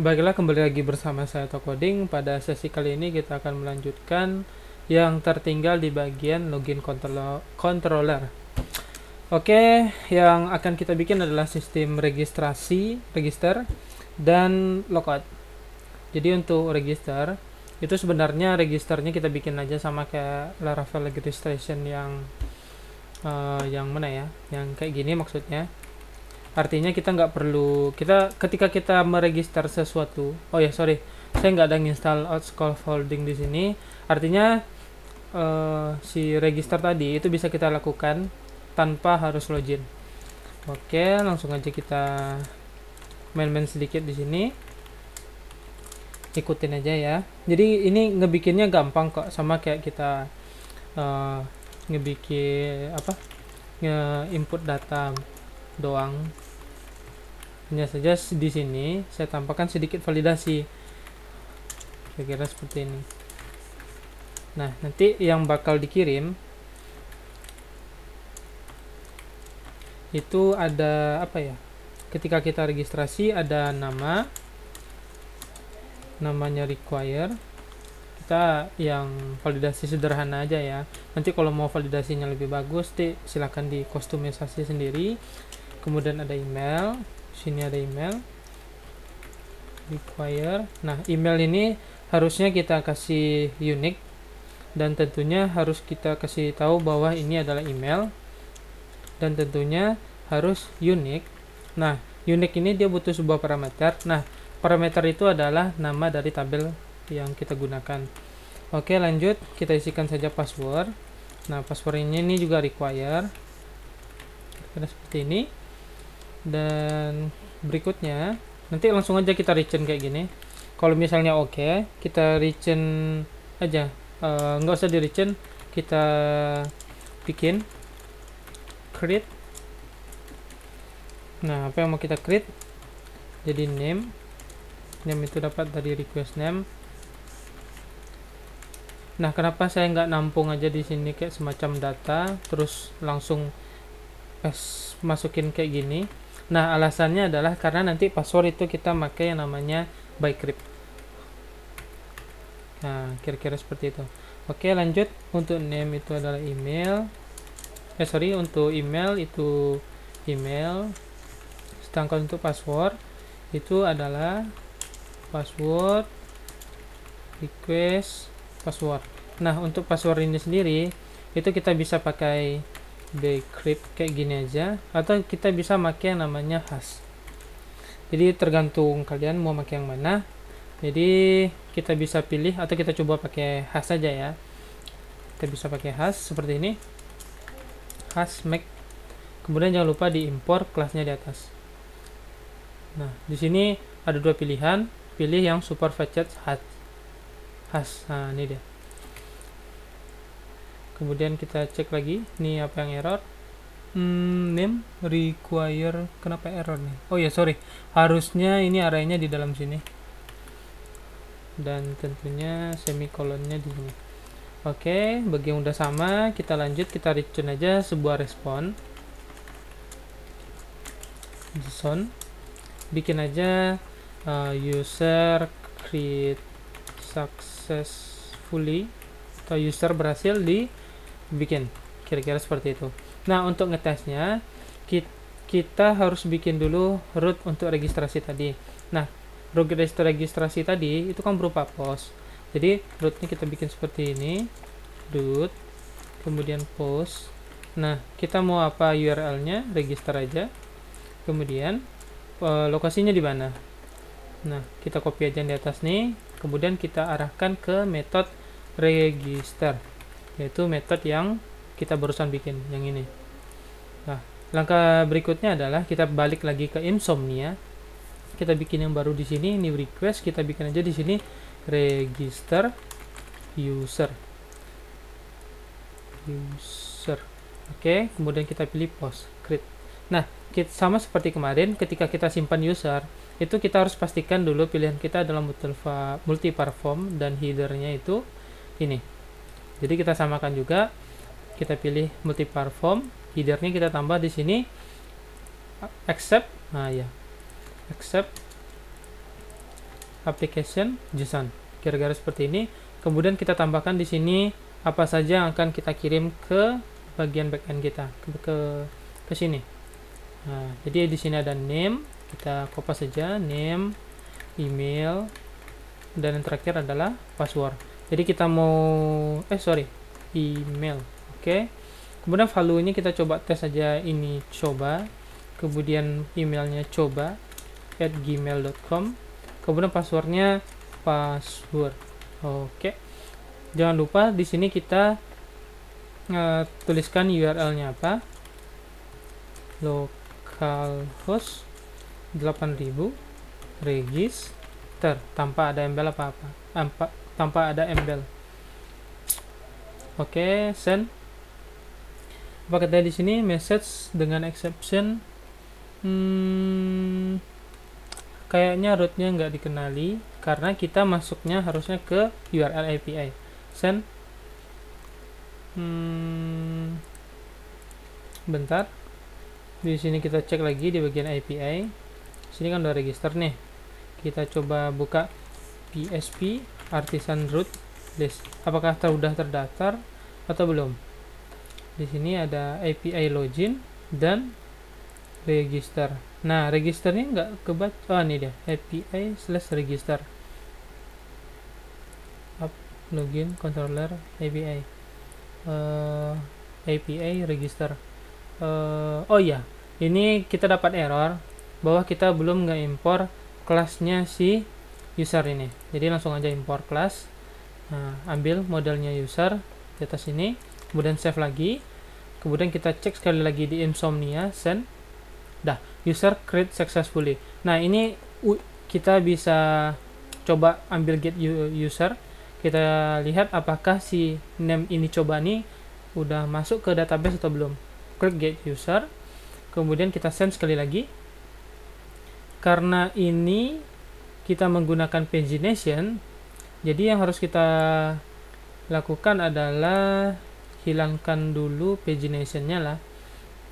Baiklah, kembali lagi bersama saya Tocoding. Pada sesi kali ini kita akan melanjutkan yang tertinggal di bagian login controller. Oke, yang akan kita bikin adalah sistem register, dan logout. Jadi untuk register, itu sebenarnya registernya kita bikin aja sama kayak Laravel registration yang mana ya? Yang kayak gini maksudnya. Artinya kita nggak perlu ketika kita meregister sesuatu. Oh ya, sorry, saya nggak ada install scaffolding di sini. Artinya si register tadi itu bisa kita lakukan tanpa harus login. Oke, langsung aja kita main-main sedikit di sini. Ikutin aja ya. Jadi ini ngebikinnya gampang kok, sama kayak kita ngebikin nge-input data doang. Hanya saja di sini saya tambahkan sedikit validasi, kira-kira seperti ini. Nah, nanti yang bakal dikirim itu ada apa ya? Ketika kita registrasi ada namanya require. Kita yang validasi sederhana aja ya. Nanti kalau mau validasinya lebih bagus, silahkan di kustomisasi sendiri. Kemudian ada email, sini ada email require. Nah, email ini harusnya kita kasih unique, dan tentunya harus kita kasih tahu bahwa ini adalah email, dan tentunya harus unique. Nah, unique ini dia butuh sebuah parameter. Nah, parameter itu adalah nama dari tabel yang kita gunakan. Oke, lanjut, kita isikan saja password. Nah, passwordnya ini juga require, kira-kira seperti ini. Dan berikutnya nanti langsung aja kita return kayak gini. Kalau misalnya oke, kita return aja, nggak usah di return, kita bikin create. Nah, apa yang mau kita create? Jadi name itu dapat dari request name. Nah, kenapa saya nggak nampung aja di sini kayak semacam data terus langsung masukin kayak gini? Nah, alasannya adalah karena nanti password itu kita pakai yang namanya bycrypt. Nah, kira-kira seperti itu. Oke, lanjut. Untuk name itu adalah email. Untuk email itu email. Sedangkan untuk password itu adalah password request password. Nah, untuk password ini sendiri itu kita bisa pakai decrypt kayak gini aja, atau kita bisa pakai yang namanya hash. Jadi tergantung kalian mau pakai yang mana. Jadi kita bisa pilih, atau kita coba pakai hash saja ya. Kita bisa pakai hash seperti ini, hash make. Kemudian jangan lupa diimpor kelasnya di atas. Nah, di sini ada dua pilihan, pilih yang supervised hash. Nah, ini dia. Kemudian kita cek lagi, ini apa yang error? Name require, kenapa error nih? Oh ya, sorry, harusnya ini arraynya di dalam sini, dan tentunya semikolonnya di sini. Oke, bagi yang udah sama, kita lanjut, kita return aja sebuah respon. JSON, bikin aja user create successfully, atau user berhasil dibikin, kira-kira seperti itu. Nah, untuk ngetesnya kita harus bikin dulu root untuk registrasi tadi. Nah, root registrasi tadi itu kan berupa post. Jadi rootnya kita bikin seperti ini, root kemudian post. Nah, kita mau apa URL-nya, register aja. Kemudian lokasinya di mana? Nah, kita copy aja di atas nih. Kemudian kita arahkan ke metode register, yaitu metode yang kita barusan bikin, yang ini. Nah, langkah berikutnya adalah kita balik lagi ke Insomnia. Kita bikin yang baru di sini, new request. Kita bikin aja di sini register user. Oke, kemudian kita pilih post create. Nah, sama seperti kemarin, ketika kita simpan user, itu kita harus pastikan dulu pilihan kita adalah multi-platform, dan headernya itu ini. Jadi kita samakan juga, kita pilih multi-platform, headernya kita tambah di sini accept. Nah ya, accept application JSON, kira-kira seperti ini. Kemudian kita tambahkan di sini apa saja yang akan kita kirim ke bagian backend kita, ke sini. Nah, jadi di sini ada name, kita copy saja name, email, dan yang terakhir adalah password. Jadi kita mau email. Oke. Kemudian value ini kita coba tes saja, ini coba, kemudian emailnya coba @gmail.com, kemudian passwordnya password. Oke. Jangan lupa di sini kita tuliskan URL-nya apa, localhost 8000 register, tanpa ada embel apa-apa, tanpa ada embel. Oke, send. Apa kata di sini, message dengan exception, kayaknya rootnya nggak dikenali karena kita masuknya harusnya ke URL API. Send. Bentar, di sini kita cek lagi di bagian API. Sini kan udah register nih, kita coba buka PHP artisan root list, apakah sudah terdaftar atau belum. Di sini ada API login dan register. Nah, registernya nggak kebaca. Oh, ini dia, API/register. Login controller API. API register. Oh iya, ini kita dapat error bahwa kita belum nge-import kelasnya si user ini. Jadi langsung aja import kelas. Nah, ambil modelnya user di atas ini, kemudian save lagi. Kemudian kita cek sekali lagi di Insomnia, send. Dah, user create successfully. Nah, ini kita bisa coba ambil get user. Kita lihat apakah si name ini coba nih udah masuk ke database atau belum. Klik get user, kemudian kita send sekali lagi. Karena ini kita menggunakan pagination, jadi yang harus kita lakukan adalah hilangkan dulu paginationnya lah.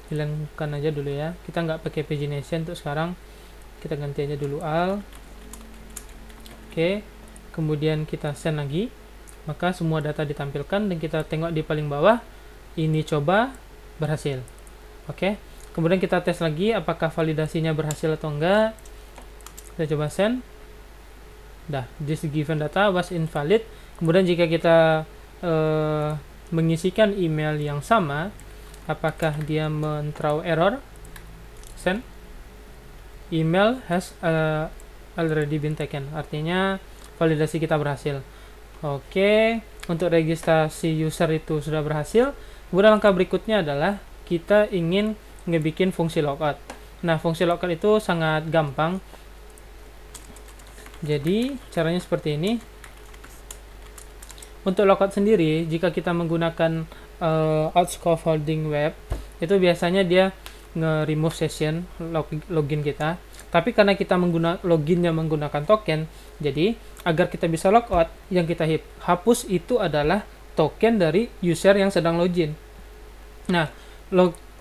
Hilangkan aja dulu ya, kita nggak pakai pagination untuk sekarang, kita ganti aja dulu all. Oke, kemudian kita send lagi, maka semua data ditampilkan dan kita tengok di paling bawah ini coba berhasil. Oke, kemudian kita tes lagi apakah validasinya berhasil atau enggak. Kita coba send. Dah, this given data was invalid. Kemudian jika kita mengisikan email yang sama, apakah dia men-throw error? Send. Email has already been taken. Artinya validasi kita berhasil. Oke, untuk registrasi user itu sudah berhasil. Kemudian langkah berikutnya adalah kita ingin ngebikin fungsi logout. Nah, fungsi logout itu sangat gampang. Jadi caranya seperti ini. Untuk logout sendiri, jika kita menggunakan outscaffolding web, itu biasanya dia nge-remove session login kita. Tapi karena kita loginnya menggunakan token, jadi agar kita bisa logout, yang kita hapus itu adalah token dari user yang sedang login. Nah,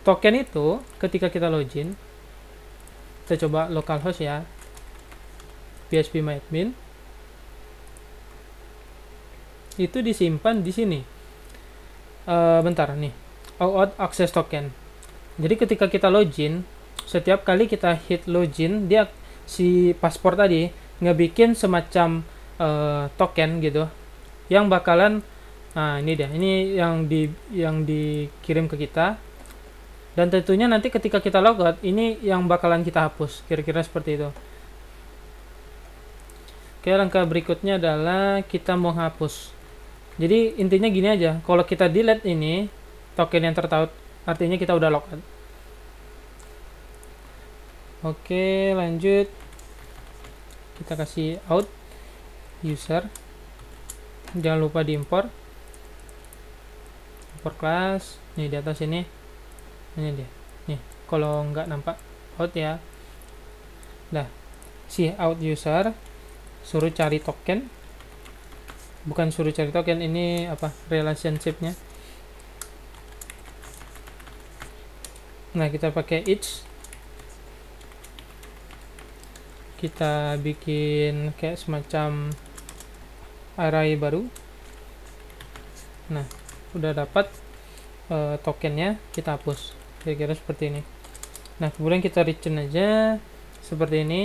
token itu ketika kita login, kita coba localhost ya, phpMyAdmin, itu disimpan di sini. Bentar nih, OAuth access token. Jadi ketika kita login, setiap kali kita hit login, dia si paspor tadi ngebikin semacam token gitu, yang bakalan, nah ini dia, ini yang dikirim ke kita. Dan tentunya nanti ketika kita logout, ini yang bakalan kita hapus, kira-kira seperti itu. Oke, langkah berikutnya adalah kita mau hapus. Jadi intinya gini aja, kalau kita delete ini token yang tertaut, artinya kita udah logout. Oke, lanjut. Kita kasih out user. Jangan lupa diimport. Import class. Nih di atas ini. Ini dia. Nih, kalau nggak nampak out ya. Nah, si out user suruh cari token. Bukan suruh cari token, ini apa? Relationship-nya. Nah, kita pakai each kita bikin kayak semacam array baru. Nah, udah dapat tokennya, kita hapus kira-kira seperti ini. Nah, kemudian kita return aja seperti ini.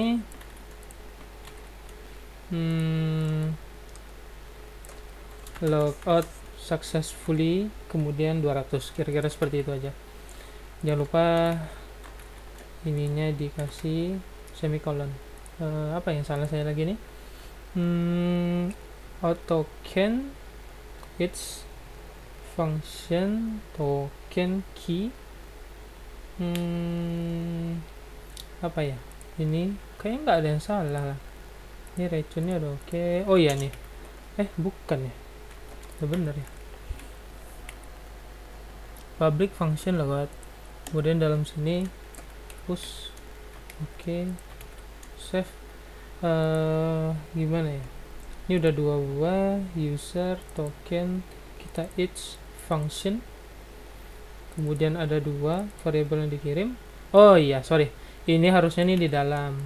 Logout successfully, kemudian 200, kira-kira seperti itu aja. Jangan lupa ininya dikasih semicolon. Apa yang salah saya lagi nih? Out token its function token key. Apa ya? Ini kayaknya nggak ada yang salah lah. Ini racunnya udah oke. Oh iya nih. Bukan ya. Udah bener ya. Public function logout. Kemudian dalam sini push. Oke. Save. Gimana ya? Ini udah 2 buah. User token kita each function. Kemudian ada 2 variabel yang dikirim. Oh iya, sorry. Ini harusnya nih di dalam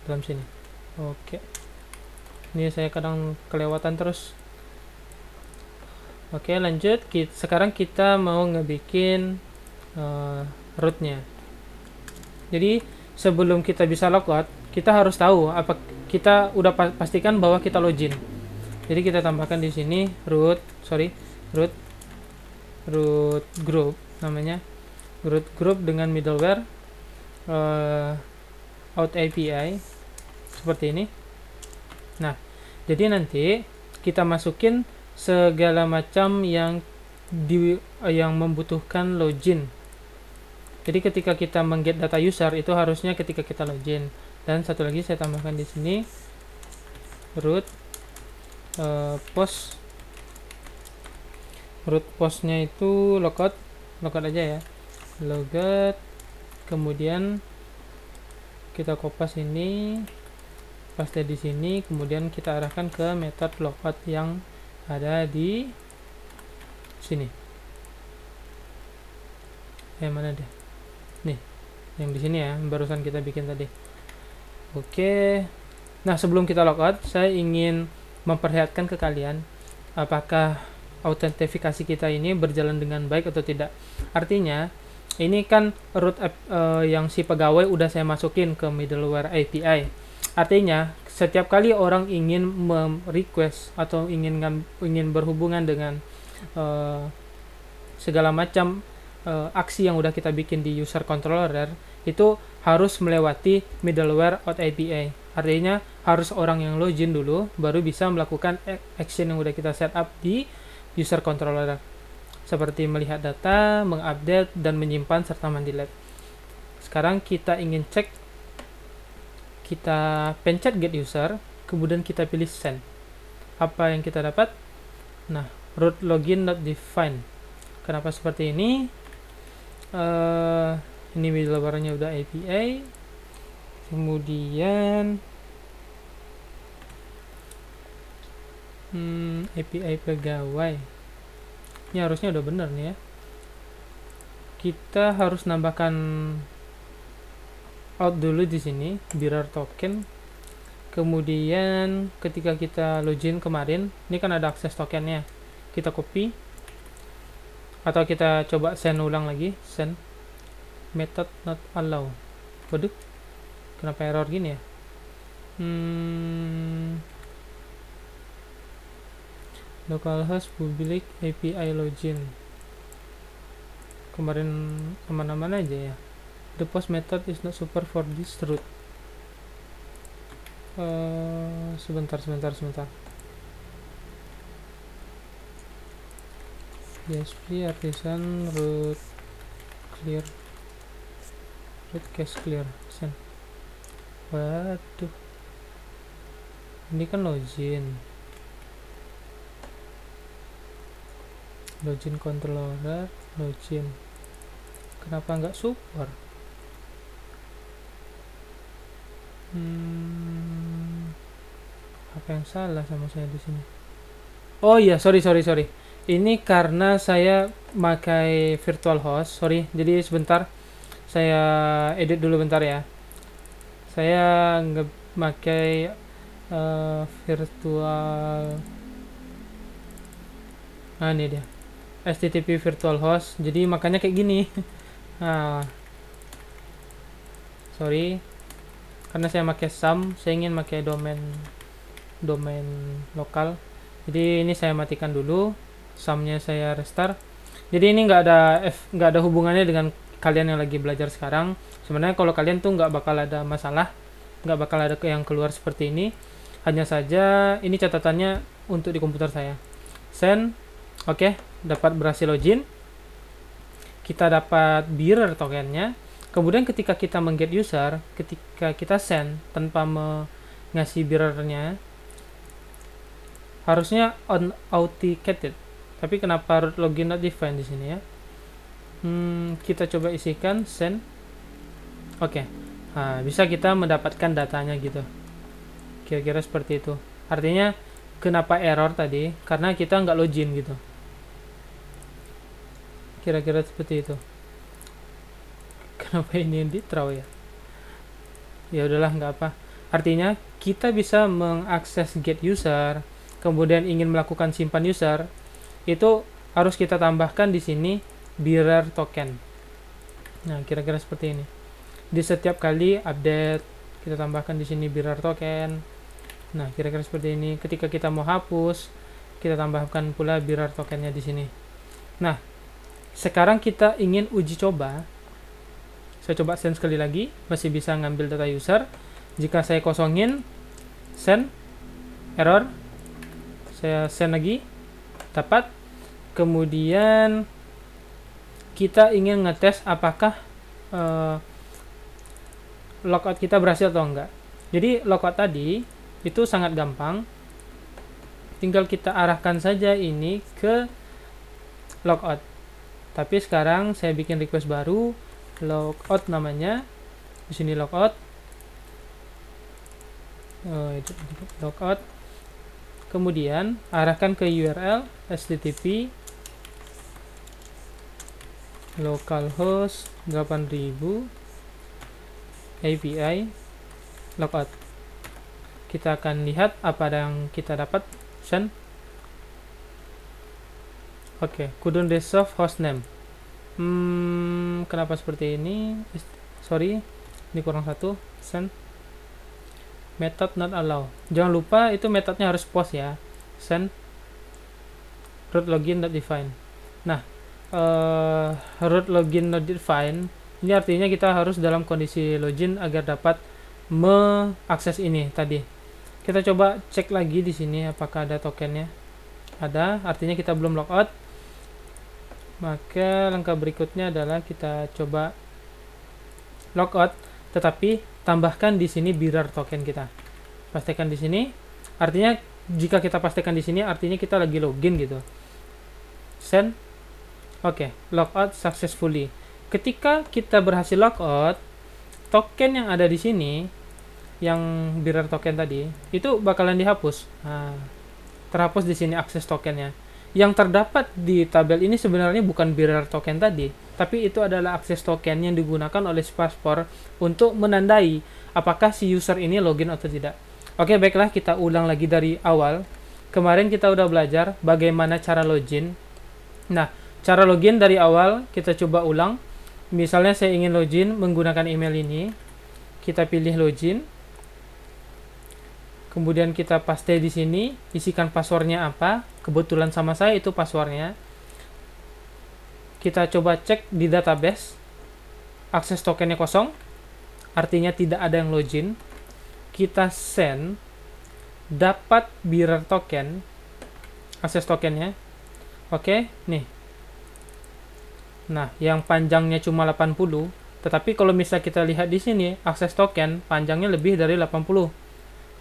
sini. Oke. Ini saya kadang kelewatan terus. Oke, lanjut. Sekarang kita mau ngebikin rootnya. Jadi sebelum kita bisa logout, kita harus tahu apa kita udah pastikan bahwa kita login. Jadi kita tambahkan di sini root group namanya, root group dengan middleware out API seperti ini. Nah, jadi nanti kita masukin segala macam yang membutuhkan login. Jadi ketika kita mengget data user itu harusnya ketika kita login. Dan satu lagi saya tambahkan di sini root post. Root postnya itu logout aja ya, logout. Kemudian kita kopas ini, paste di sini, kemudian kita arahkan ke metode logout yang ada di sini. Mana deh? Nih, yang di sini ya, barusan kita bikin tadi. Oke. Nah, sebelum kita logout, saya ingin memperlihatkan ke kalian apakah autentifikasi kita ini berjalan dengan baik atau tidak. Artinya, ini kan root yang si pegawai udah saya masukin ke middleware API. Artinya, setiap kali orang ingin request atau ingin berhubungan dengan segala macam aksi yang udah kita bikin di user controller, itu harus melewati middleware out API. Artinya, harus orang yang login dulu baru bisa melakukan action yang udah kita set up di user controller, seperti melihat data, mengupdate, dan menyimpan serta mendelete. Sekarang kita ingin cek, kita pencet get user, kemudian kita pilih send. Apa yang kita dapat? Nah, root login not defined. Kenapa seperti ini? Ini middleware-nya udah API. Kemudian API pegawai. Ini harusnya udah bener nih ya. Kita harus nambahkan out dulu di sini, mirror token. Kemudian ketika kita login kemarin, ini kan ada akses tokennya. Kita copy atau kita coba send ulang lagi, send method not allow. Waduh, kenapa error gini ya? Localhost public API login. Kemarin aman-aman aja ya. The post method is not super for this root. Sebentar. PHP artisan root clear, root cache clear, send. Waduh, ini kan login controller, login. Kenapa nggak support? Apa yang salah sama saya di sini? Oh iya, sorry. Ini karena saya pakai virtual host, sorry. Jadi sebentar, saya edit dulu bentar ya. Saya nggak pakai virtual, nah ini dia, HTTP virtual host, jadi makanya kayak gini. Nah, sorry, karena saya pakai SAM, saya ingin pakai domain lokal, jadi ini saya matikan dulu, SAM-nya saya restart. Jadi ini nggak ada hubungannya dengan kalian yang lagi belajar sekarang. Sebenarnya kalau kalian tuh nggak bakal ada masalah, nggak bakal ada yang keluar seperti ini. Hanya saja ini catatannya untuk di komputer saya. Send, oke, dapat berhasil login. Kita dapat bearer tokennya. Kemudian ketika kita mengget user, ketika kita send tanpa ngasih bearernya, harusnya unauthenticated. Tapi kenapa root login not defined di sini ya? Kita coba isikan send. Oke. Nah, bisa kita mendapatkan datanya gitu. Kira-kira seperti itu. Artinya kenapa error tadi? Karena kita nggak login gitu. Kira-kira seperti itu. Kenapa ini yang di-throw ya? Ya udahlah, nggak apa. Artinya kita bisa mengakses get user, kemudian ingin melakukan simpan user, itu harus kita tambahkan di sini bearer token. Nah, kira-kira seperti ini. Di setiap kali update kita tambahkan di sini bearer token. Nah, kira-kira seperti ini. Ketika kita mau hapus, kita tambahkan pula bearer tokennya di sini. Nah, sekarang kita ingin uji coba. Saya coba send sekali lagi, masih bisa ngambil data user. Jika saya kosongin, send, error. Saya send lagi, dapat. Kemudian kita ingin ngetes apakah logout kita berhasil atau enggak. Jadi logout tadi itu sangat gampang, tinggal kita arahkan saja ini ke logout. Tapi sekarang saya bikin request baru, logout namanya, di sini logout, logout. Kemudian arahkan ke URL http localhost 8000 API logout. Kita akan lihat apa yang kita dapat. Send. Oke, couldn't resolve hostname. Kenapa seperti ini? Sorry, ini kurang satu. Send. Method not allow. Jangan lupa itu metodnya harus post ya. Send. Root login not defined. Nah, root login not defined ini artinya kita harus dalam kondisi login agar dapat mengakses ini tadi. Kita coba cek lagi di sini apakah ada tokennya. Ada, artinya kita belum logout. Maka langkah berikutnya adalah kita coba logout, tetapi tambahkan di sini bearer token kita. Pastikan di sini. Artinya jika kita pastikan di sini artinya kita lagi login gitu. Send. Oke, logout successfully. Ketika kita berhasil logout, token yang ada di sini, yang bearer token tadi, itu bakalan dihapus. Nah, terhapus di sini akses tokennya. Yang terdapat di tabel ini sebenarnya bukan bearer token tadi, tapi itu adalah akses token yang digunakan oleh Spaceport untuk menandai apakah si user ini login atau tidak. Oke, baiklah, kita ulang lagi dari awal. Kemarin kita udah belajar bagaimana cara login. Nah, cara login dari awal kita coba ulang. Misalnya saya ingin login menggunakan email ini. Kita pilih login. Kemudian kita paste di sini, isikan passwordnya apa. Kebetulan sama saya itu passwordnya. Kita coba cek di database. Akses tokennya kosong. Artinya tidak ada yang login. Kita send. Dapat bearer token. Akses tokennya. Oke, nih. Nah, yang panjangnya cuma 80. Tetapi kalau misalnya kita lihat di sini, akses token panjangnya lebih dari 80.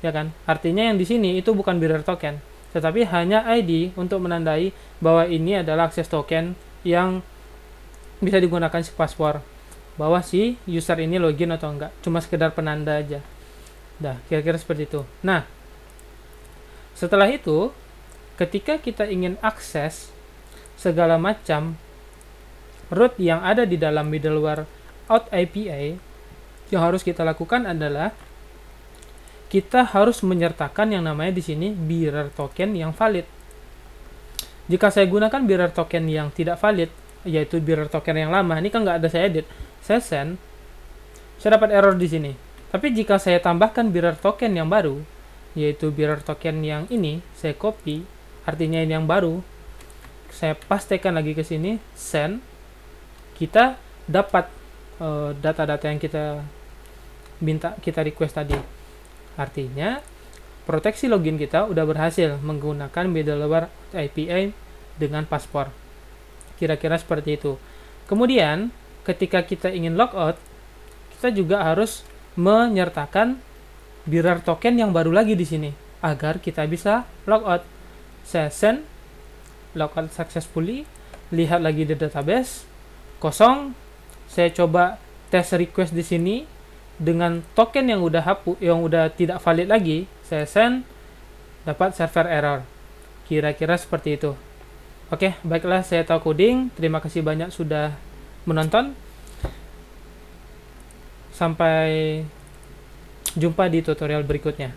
Ya kan? Artinya yang di sini itu bukan bearer token, tetapi hanya ID untuk menandai bahwa ini adalah akses token yang bisa digunakan si password, bahwa si user ini login atau enggak, cuma sekedar penanda aja. Dah, kira-kira seperti itu. Nah, setelah itu ketika kita ingin akses segala macam root yang ada di dalam middleware out API, yang harus kita lakukan adalah kita harus menyertakan yang namanya di sini bearer token yang valid. Jika saya gunakan bearer token yang tidak valid, yaitu bearer token yang lama, ini kan nggak ada saya edit, saya send, saya dapat error di sini. Tapi jika saya tambahkan bearer token yang baru, yaitu bearer token yang ini, saya copy, artinya ini yang baru, saya pastekan lagi ke sini, send, kita dapat data-data yang kita minta, kita request tadi. Artinya proteksi login kita udah berhasil menggunakan middleware API dengan paspor. Kira-kira seperti itu. Kemudian ketika kita ingin logout, kita juga harus menyertakan bearer token yang baru lagi di sini agar kita bisa logout. Saya send, logout successfully, lihat lagi di database kosong. Saya coba test request di sini dengan token yang udah tidak valid lagi, saya send, dapat server error. Kira-kira seperti itu. Oke, baiklah, saya tahu coding. Terima kasih banyak sudah menonton. Sampai jumpa di tutorial berikutnya.